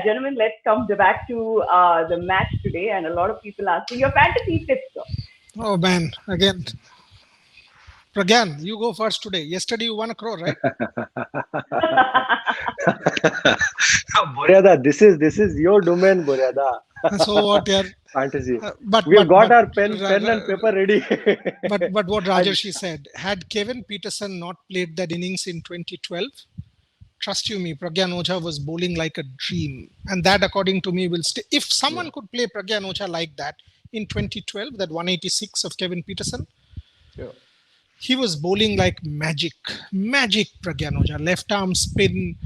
gentlemen, let's come back to the match today. And a lot of people asking your fantasy tips, sir. Oh man, again, Pragyan, you go first today. Yesterday you won a crore, right? Boryada, this is your domain, Boryada. So what, yeah? Fantasy. But We have but got but our pen and paper ready. but what And Rajarshi said, had Kevin Peterson not played that innings in 2012, trust you me, Pragyan Oja was bowling like a dream, and that, according to me, will stay. If yeah, someone could play Pragyan Oja like that in 2012, that 186 of Kevin Peterson, yeah. he was bowling like magic. Magic Pragyan Oja. Left arm spin,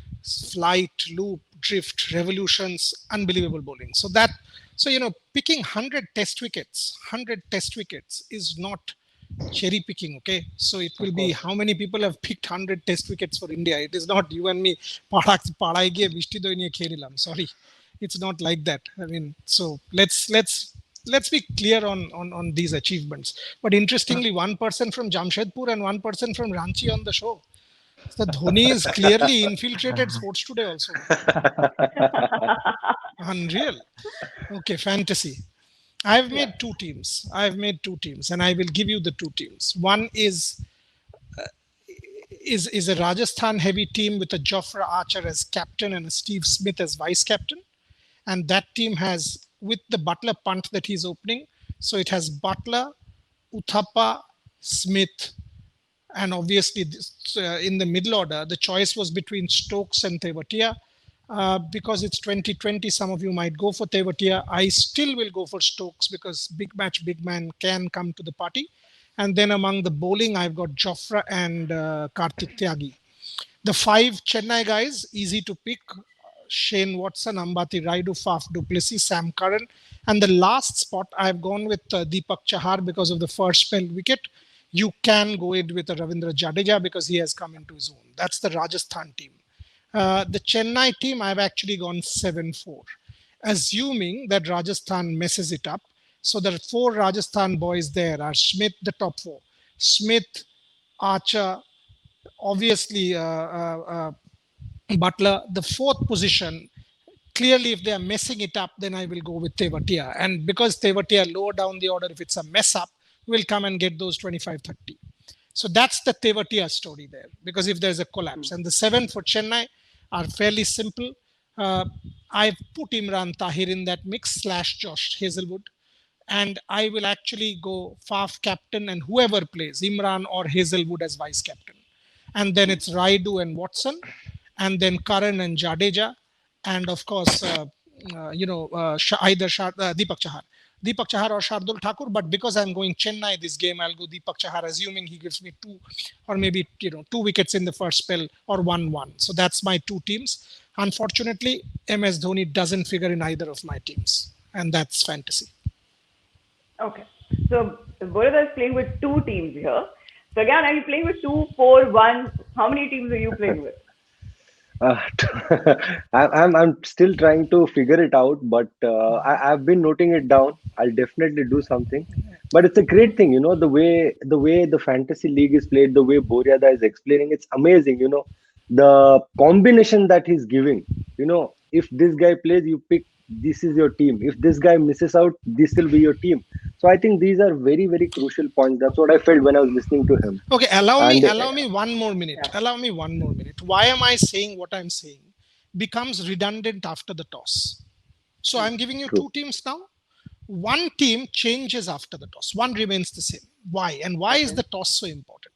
flight, loop, drift, revolutions, unbelievable bowling. So picking 100 test wickets is not cherry picking. Okay, so it will Of be course. how many people have picked 100 test wickets for India. It is not you and me. পাড়ায় গিয়ে বৃষ্টি দই নিয়ে খেয়ে নিলাম. Sorry, it's not like that. I mean, so let's be clear on these achievements. But interestingly, one person from Jamshedpur and one person from Ranchi on the show. So Dhoni is clearly infiltrated Sports Today also, man. Unreal. Okay, fantasy. I've Yeah. made two teams. I've made two teams, and I will give you the two teams. One is a Rajasthan heavy team with a Jofra Archer as captain and a Steve Smith as vice captain, and that team has, with the Butler punt that he's opening, so it has Butler, Uthappa, Smith, and obviously in the middle order, the choice was between Stokes and Tewatia. Because it's 2020, some of you might go for Tewatia. I still will go for Stokes because big match, big man can come to the party. And then among the bowling, I've got Jofra and Karthik Tyagi. The five Chennai guys, easy to pick. Shane Watson, Ambati Raidu, Faf Duplessis, Sam Curran. And the last spot, I've gone with Deepak Chahar because of the first spell wicket. You can go in with Ravindra Jadeja because he has come into his own. That's the Rajasthan team. The Chennai team, I've actually gone 7-4, assuming that Rajasthan messes it up. So the four Rajasthan boys there are Smith, the top four. Smith, Archer, obviously Butler. The fourth position, clearly if they are messing it up, then I will go with Tewatia. And because Tewatia lower down the order, if it's a mess up, will come and get those 25-30. So that's the Tewatia story there, because if there's a collapse. And the seven for Chennai are fairly simple. Uh, I've put Imran Tahir in that mix / Josh Hazelwood. And I will actually go Faf captain and whoever plays, Imran or Hazelwood as vice captain. And then it's Raidu and Watson, and then Karan and Jadeja, and of course, Deepak Chahar. Deepak Chahar or Shardul Thakur, but because I'm going Chennai this game, I'll go Deepak Chahar, assuming he gives me two or maybe two wickets in the first spell or 1-1. So that's my two teams. Unfortunately, MS Dhoni doesn't figure in either of my teams, and that's fantasy. Okay. So Borada is playing with two teams here. So again, are you playing with two, four, one? How many teams are you playing with? Uh, I'm still trying to figure it out, but I've been noting it down. I'll definitely do something. But it's a great thing, the way the fantasy league is played, the way Boryada is explaining, it's amazing. The combination that he's giving. If this guy plays, you pick. This is your team. If this guy misses out, this will be your team. So I think these are very, very crucial points. That's what I felt when I was listening to him. Okay, allow me And allow me one more minute. Yeah. Allow me one more minute. Why am I saying what I'm saying? Becomes redundant after the toss. So I'm giving you true. two teams now. One team changes after the toss. One remains the same. Why? And why is Okay. the toss so important?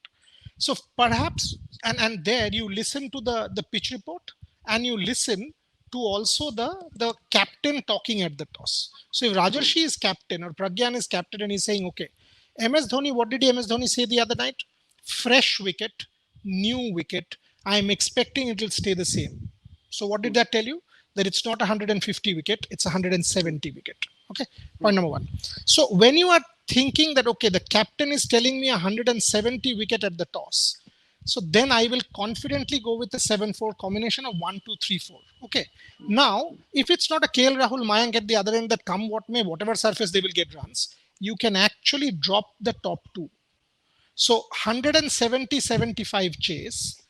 So perhaps, and there you listen to the pitch report, and you listen to also the captain talking at the toss. So if Rajarshi is captain or Pragyan is captain and he's saying, okay, MS Dhoni, what did MS Dhoni say the other night? Fresh wicket, new wicket. I'm expecting it will stay the same. So what did that tell you? That it's not 150 wicket, it's 170 wicket. Okay, point number one. So when you are thinking that, okay, the captain is telling me 170 wicket at the toss, so then I will confidently go with the 7-4 combination of 1-2-3-4. Okay. Now, if it's not a KL Rahul Mayank at the other end that come what may, whatever surface they will get runs, you can actually drop the top two. So 170-75 chase,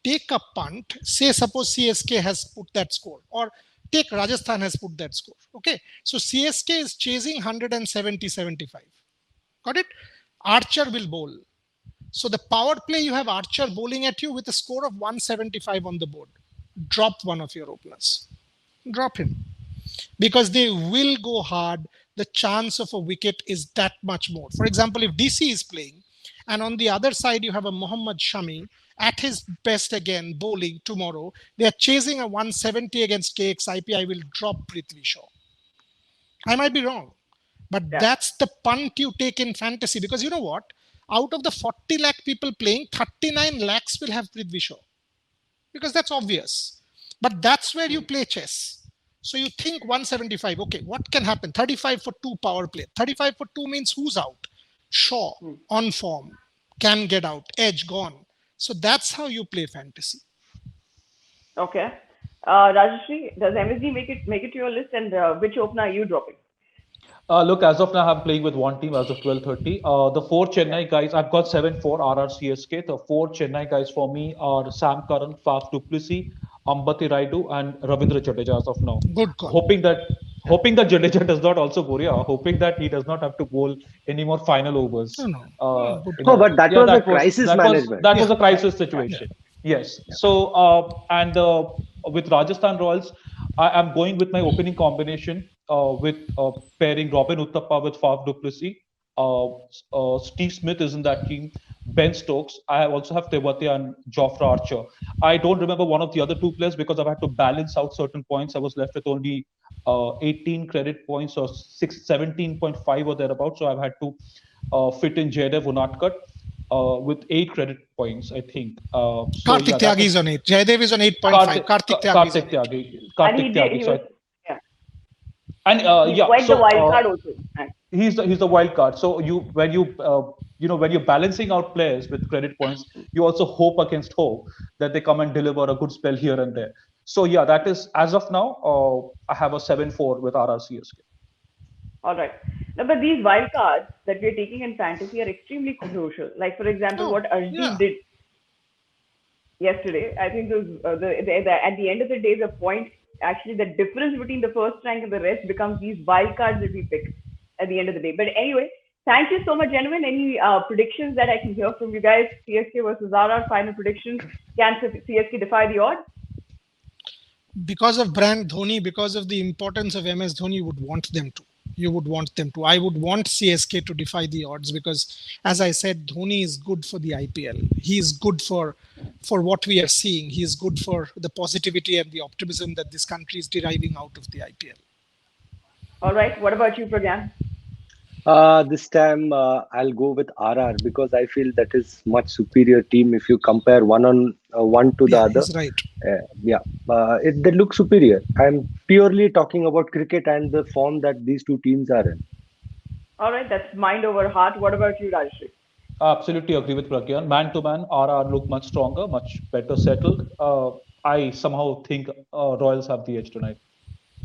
take a punt, say suppose CSK has put that score, or take Rajasthan has put that score. Okay. So CSK is chasing 170-75. Got it? Archer will bowl. So the power play, you have Archer bowling at you with a score of 175 on the board. Drop one of your openers. Drop him. Because they will go hard. The chance of a wicket is that much more. For example, if DC is playing, and on the other side you have a Mohammad Shami at his best again, bowling tomorrow, they are chasing a 170 against KXIP, I will drop Prithvi Shaw. I might be wrong, but that's the punt you take in fantasy, because you know what? Out of the 40 lakh people playing, 39 lakhs will have Prithvi Shaw, because that's obvious. But that's where you play chess. So you think 175, okay, what can happen? 35 for 2 power play. 35 for 2 means who's out? Shaw, on form, can get out, edge gone. So that's how you play fantasy. Okay. Rajashri, does MSD make it to your list, and which opener are you dropping? Look, as of now, I'm playing with one team as of 12:30. The 4 Chennai guys, I've got 7-4 RRCSK. The 4 Chennai guys for me are Sam Curran, Faf du Plessis, Ambati Raidu, and Ravindra Jadeja as of now. Good call. Hoping that Jadeja does not also go, hoping that he does not have to bowl any more final overs. But that was a crisis management. That was a crisis situation. Yes. So, with Rajasthan Royals, I am going with my opening combination with pairing Robin Uthappa with Faf du Plessis. Steve Smith is in that team. Ben Stokes. I also have Tewatia and Jofra Archer. I don't remember one of the other 2 players because I've had to balance out certain points. I was left with only 18 credit points or 17.5 or thereabouts. So I've had to fit in Jaydev Unadkat with 8 credit points, I think. Karthik Tyagi is on 8. Jaydev is on 8.5. Karthik Tyagi. Quite the wild card also. He's the wild card. So when you're balancing out players with credit points, you also hope against hope that they come and deliver a good spell here and there. So that is, as of now, I have a 7-4 with RRCSK. All right. Now, but these wild cards that we're taking in fantasy are extremely crucial. Like, for example, what Arjun did yesterday. I think at the end of the day, the point, actually, the difference between the first rank and the rest becomes these wild cards that we pick at the end of the day. But anyway, thank you so much, gentlemen. Any predictions that I can hear from you guys? CSK versus RR, final predictions. Can CSK defy the odds? Because of brand Dhoni, because of the importance of MS Dhoni, you would want them to. I would want CSK to defy the odds because, as I said, Dhoni is good for the IPL. He is good for what we are seeing. He is good for the positivity and the optimism that this country is deriving out of the IPL. All right. What about you, Pragyan? This time I'll go with RR because I feel that is much superior team if you compare one to the other. He's right. They look superior. I'm purely talking about cricket and the form that these 2 teams are in. All right, that's mind over heart. What about you, Rajshri? Absolutely agree with Pragyan. Man to man, RR look much stronger, much better settled. I somehow think Royals have the edge tonight.